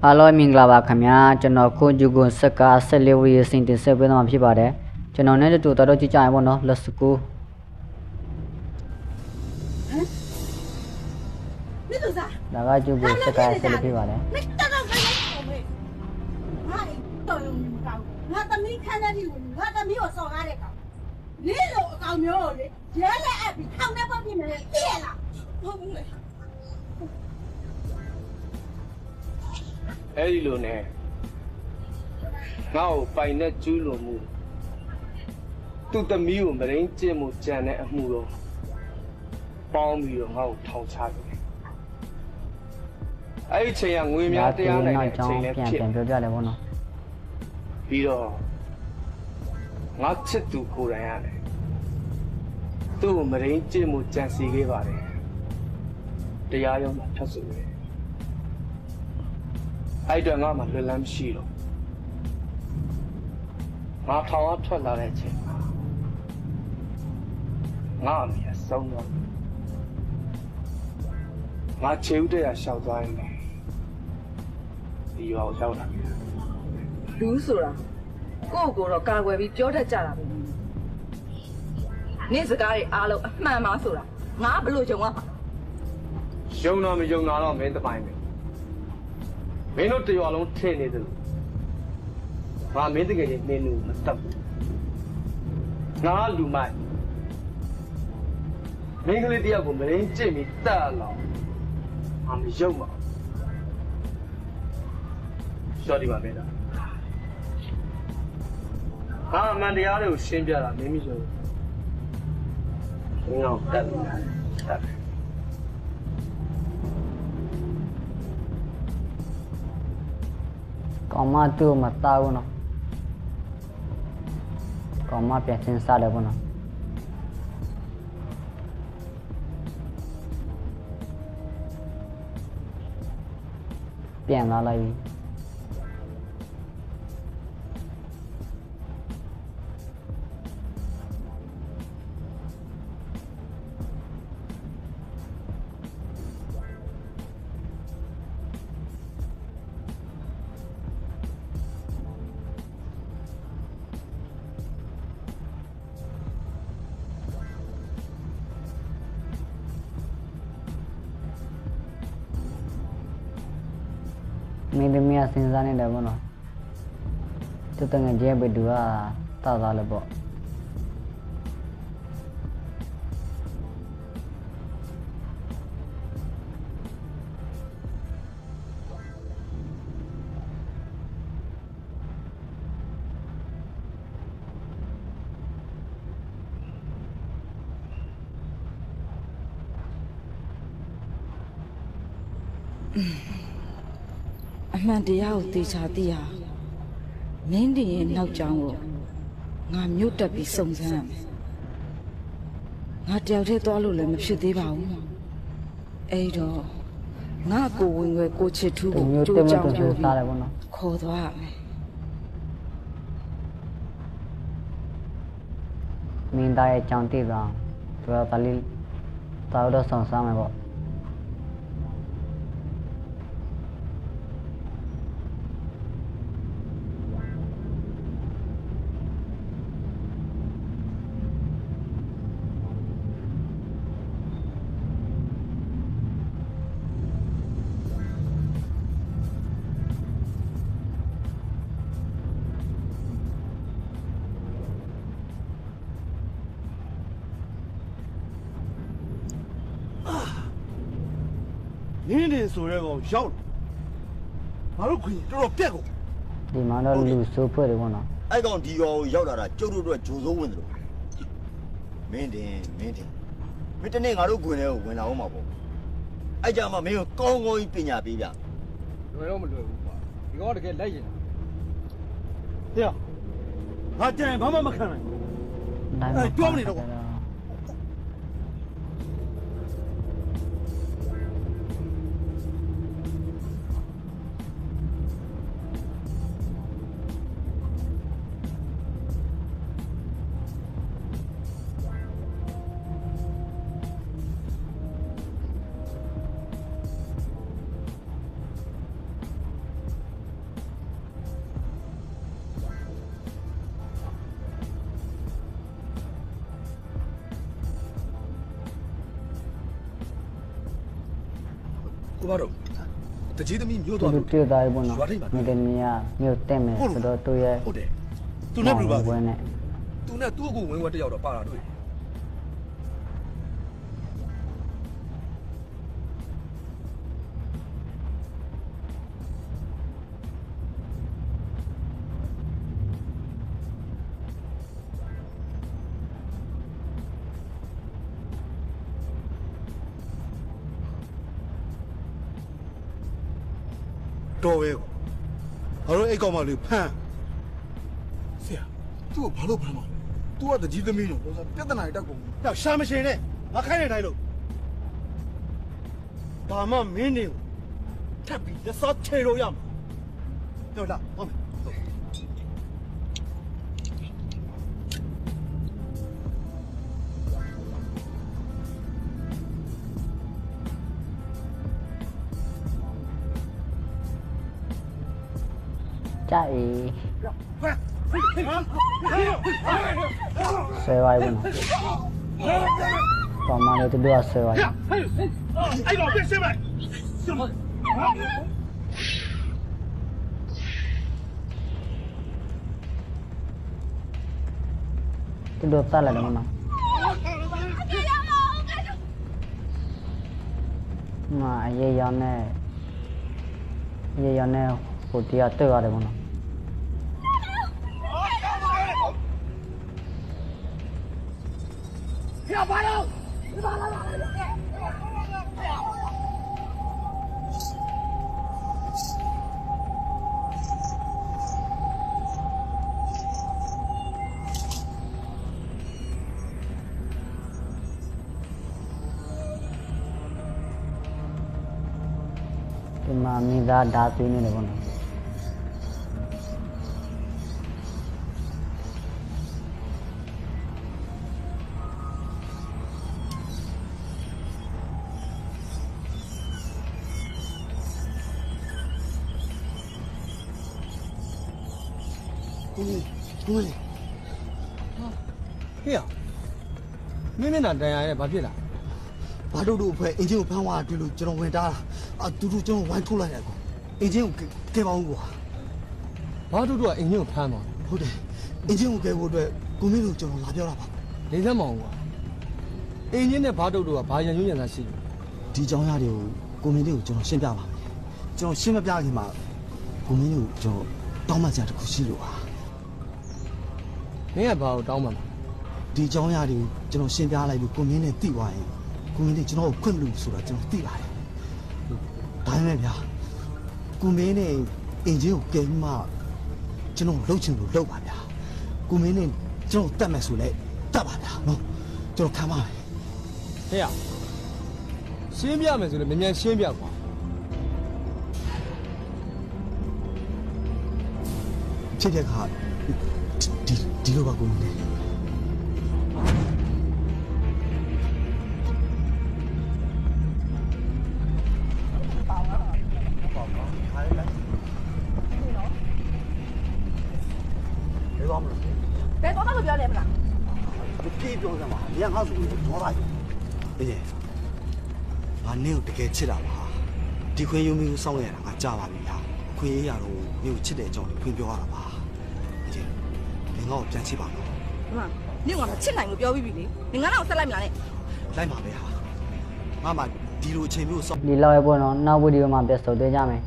အားလုံးမင်္ဂလာပါခင်ဗျာကျွန်တော်ခွန်ဂျူကွန်စကားဆက်လေးဝရီစင်တင်ဆက်ပေးသွားမှာဖြစ်ပါတယ်ကျွန်တော်နဲ့တူတော်ကြည့်ကြရင်ပေါ့နော် let's go ဒါကဂျူကွန်စကားဆက်လေးဖြစ်ပါတယ်ငါသမီးခန်းတဲ့ဒီငါသမီးကိုစော်ကားတဲ့ကောင်လေးလိုအကောင်မျိုးကိုလေရဲလက်အပ်ပြီးထောင်ထဲပေါက်ပြမယ်သိရလားဟုတ်ဘူးလေအဲ့ဒီလိုနဲ့ငါ့ကိုပိုင်နဲ့ကျူးလွန်မှုသူ့သမီးကိုမရင်းကျင့်မှုကြံတဲ့အမှုတော့ပေါင်းပြီးတော့ငါ့ကိုထောင်ချတယ်အဲ့ဒီချိန်ကငွေများတရားနိုင်တဲ့အချိန်လည်းဖြစ်ပြန်ပြောပြတယ်ပေါ့နော်ပြီးတော့ငါချစ်သူကိုယ်တိုင်ရတယ်သူ့ကိုမရင်းကျင့်မှုကြံစီခဲ့ပါတယ်တရားရုံးမှာထပ်ဆိုတယ်အဲ့တော့ငါမှလွယ်လမ်းမရှိတော့ငါထောင်အထွက်လာတဲ့အချိန်မှာငါအမေဆုံးတော့ငါချေဦးတဲ့ရရှောက်သွားရင်ဒီရွာကိုရောက်လာပြီလူဆိုတာကိုယ့်ကိုယ်တော့ကာကွယ်ပြီးပြောတတ်ကြတာပဲနေ့စကားတွေအားလုံးအမှန်ပါဆိုတာငါဘယ်လိုယုံရမှာယုံတော့မယုံတော့မင်းတပိုင်းပဲမင်းတို့တရွာလုံးထည့်နေတယ်လို့ငါမင်းတကယ်ကြီးနေလို့မတတ်ဘူးငါလူမိုက်မင်းကလေးတယောက်ကိုမရင်းကျင့်ပြီးတတ်လောက်ငါမယုံပါရှော့ဒီပါပဲလားဟာအမှန်တရားတွေကိုရှင်းပြတာမင်းမရှိဘူးမင်းအောင်တတ်တယ်တတ်ကောင်မတူမတောင်းနော်ကောင်မပြန်ချင်းစားတယ်ပေါ့နော်ပြန်လာလိုက်ပြီမင်းသမီးစဉ်းစားနေတယ်ပေါ့နော်သူတငယ်ချင်းပဲသူကတာသားလို့ပေါ့အမှန်တရားကိုသိချာသိရမင်းတည်ရဲ့နောက်ကြောင်းကိုငါမြို့တက်ပြီးစုံစမ်းရမယ်ငါတယောက်တည်းသွားလို့လည်းမဖြစ်သေးပါဘူးအဲ့တော့ငါကိုဝင်ွယ်ကိုချစ်ထူးကိုကြိုးကြောင်ပြောပြီးခေါ်သွားရမယ်မင်းသားရဲ့ကြောင်တည်သွားသူကတလီတာတော့ဆောင်စားမယ်ပေါ့နင်းနေဆိုရဲကောင်ရောက်ငါတို့ခွေတော်ပြက်ကုန်ဒီမှာတော့လူစိုးဖွဲ့တယ်ပေါ့နော်အဲ့ကောင်ဒီရောရောက်လာတာကျုပ်တို့အတွက်ဂျိုးစိုးဝင်တယ်လို့မင်းတင်မင်းတနေ့ငါတို့ခွေထဲကိုဝင်လာအောင်မှာပေါ့အဲ့ကြမှာမင်းကိုကောင်းကောင်းကြီးပညာပေးပြလွယ်တော့မလွယ်ဘူးကွာဒီကောင်တကယ်လိုက်ရင်တရားငါကြံဘာမှမခံနိုင်ဘူးပြောနေတော့ ကိုဘာတော့တကြီးသမီးမျိုး သူ သွား တို့ လို့ တွေ့သွားပြီပေါ့နော်မိတဲ့မီးကမြို့တက်မယ်ဆိုတော့သူရဲ့ ဟုတ်တယ်သူနဲ့ဘယ်လိုပါ ဝဲနဲ့ သူနဲ့သူ့ကိုဝင်ဝဲတယောက်တော့ပါလာတွေ့ တော်ပဲဘာလို့အဲ့ကောင်မလေးဖမ်းဆရာသူ့ကိုဘာလို့ဖမ်းမှာလဲ तू ကတကြီးသမီးတော့ပြဿနာတက်ကုန်ဟဲ့ရှာမရှင်နဲ့ငါခိုင်းနေတိုင်းလို့ဘာမှမင်းနေကိုထပ်ပြီးလက်စောချေလို့ရမှာဟုတ်လားဟုတ်မယ် ကြိုက်ဆွဲပါပြီပေါ့နော်ဘာမှလည်းသူတို့ကဆွဲပါပြီ အဲ့တော့ပြစ်စမ်းလိုက် သူတို့တတ်လိုက်တယ်မနော်မအရေးရောင်းနဲ့ဟိုတရားတွေ့ရတယ်ပေါ့နော်ဒီမှာမိသားဓာတ်ပေးနေတယ်ပေါ့နော်ကိုလေး ဟေးရမင်းမျက်နှာတန်ရရဲ့ဘာဖြစ်လား ဘာတို့တို့အဖွဲ့အင်ဂျင်ကိုဖမ်းသွားတွေ့လို့ကျွန်တော်ဝင်တားတာအတူတူကျွန်တော်ဝိုင်းထုတ်လိုက်တယ်ကွာအင်ဂျင်ကိုကဲပါဦးကွာ ဘာတို့တို့ကအင်ဂျင်ကိုဖမ်းသွား ဟုတ်တယ်အင်ဂျင်ကိုကဲဖို့အတွက်ကိုမင်းတို့ကျွန်တော်လာပြောတာပါ နေစမ်းမအောင်ကွာအင်ဂျင်နဲ့ဘာတို့တို့ကဘာရန်ညွှန်းရန်သာရှိ ဒီเจ้าရတွေကိုကိုမင်းတို့ကိုကျွန်တော်ရှင်းပြပါမယ်ကျွန်တော်ရှင်းမပြခင်မှာကိုမင်းတို့ကျွန်တော်တောင်းပန်စရာတစ်ခုရှိလို့ပါ မင်းကဘာကိုတောင်းပန်မှာ ဒီเจ้าရတွေကိုကျွန်တော်ရှင်းပြလိုက်လို့ကိုမင်းနဲ့တိသွားရင်ကိုမင်းနဲ့ကျွန်တော်ကိုခွင့်မလို့ဆိုတာကျွန်တော်သိပါတယ်ဒါပေမဲ့ဗျာကိုမင်းနဲ့အင်ဂျင်ကိုကဲမှကျွန်တော်လှုပ်ချင်လို့လှုပ်ပါဗျာကိုမင်းနဲ့ကျွန်တော်တတ်မယ်ဆိုလဲတတ်ပါဗျာနော်ကျွန်တော်ခံပါမယ် ဟေးရရှင်းပြမယ်ဆိုလည်းမြန်မြန်ရှင်းပြကွာ ဖြစ်တဲ့ခါဒီလိုပါကိုမင်းနဲ့ ဘယ်တော့မှမပြောနဲ့မလား ဒီပြေးပြောစမ်းပါ။ညငါ့ဆိုဦးဒေါ်လာကြီး။အေးငါနင်းကိုတကယ်ချစ်တာပါ။ဒီခွေးယုံမီကိုစောင့်ရတာငါကြားပါပြီဗျာ။ခွေးရတော့နင်းကိုချစ်တဲ့အကြောင်းကိုဖွင့်ပြောရတာပါ။အေးဒီငါ့ကိုပြန်ချစ်ပါတော့ မမနင့်ကမချစ်နိုင်လို့ပြောပြီးပြီလေနင်ငါတော့ဆက်လိုက်မလားနဲ့ ။လိုက်ပါပဲဟာ။ငါမှဒီလိုအချိန်မျိုးစောင့် ဒီလောက်ပဲပေါ့နော်နောက်ဗီဒီယိုမှာပြန်ဆုံတွေ့ကြမယ်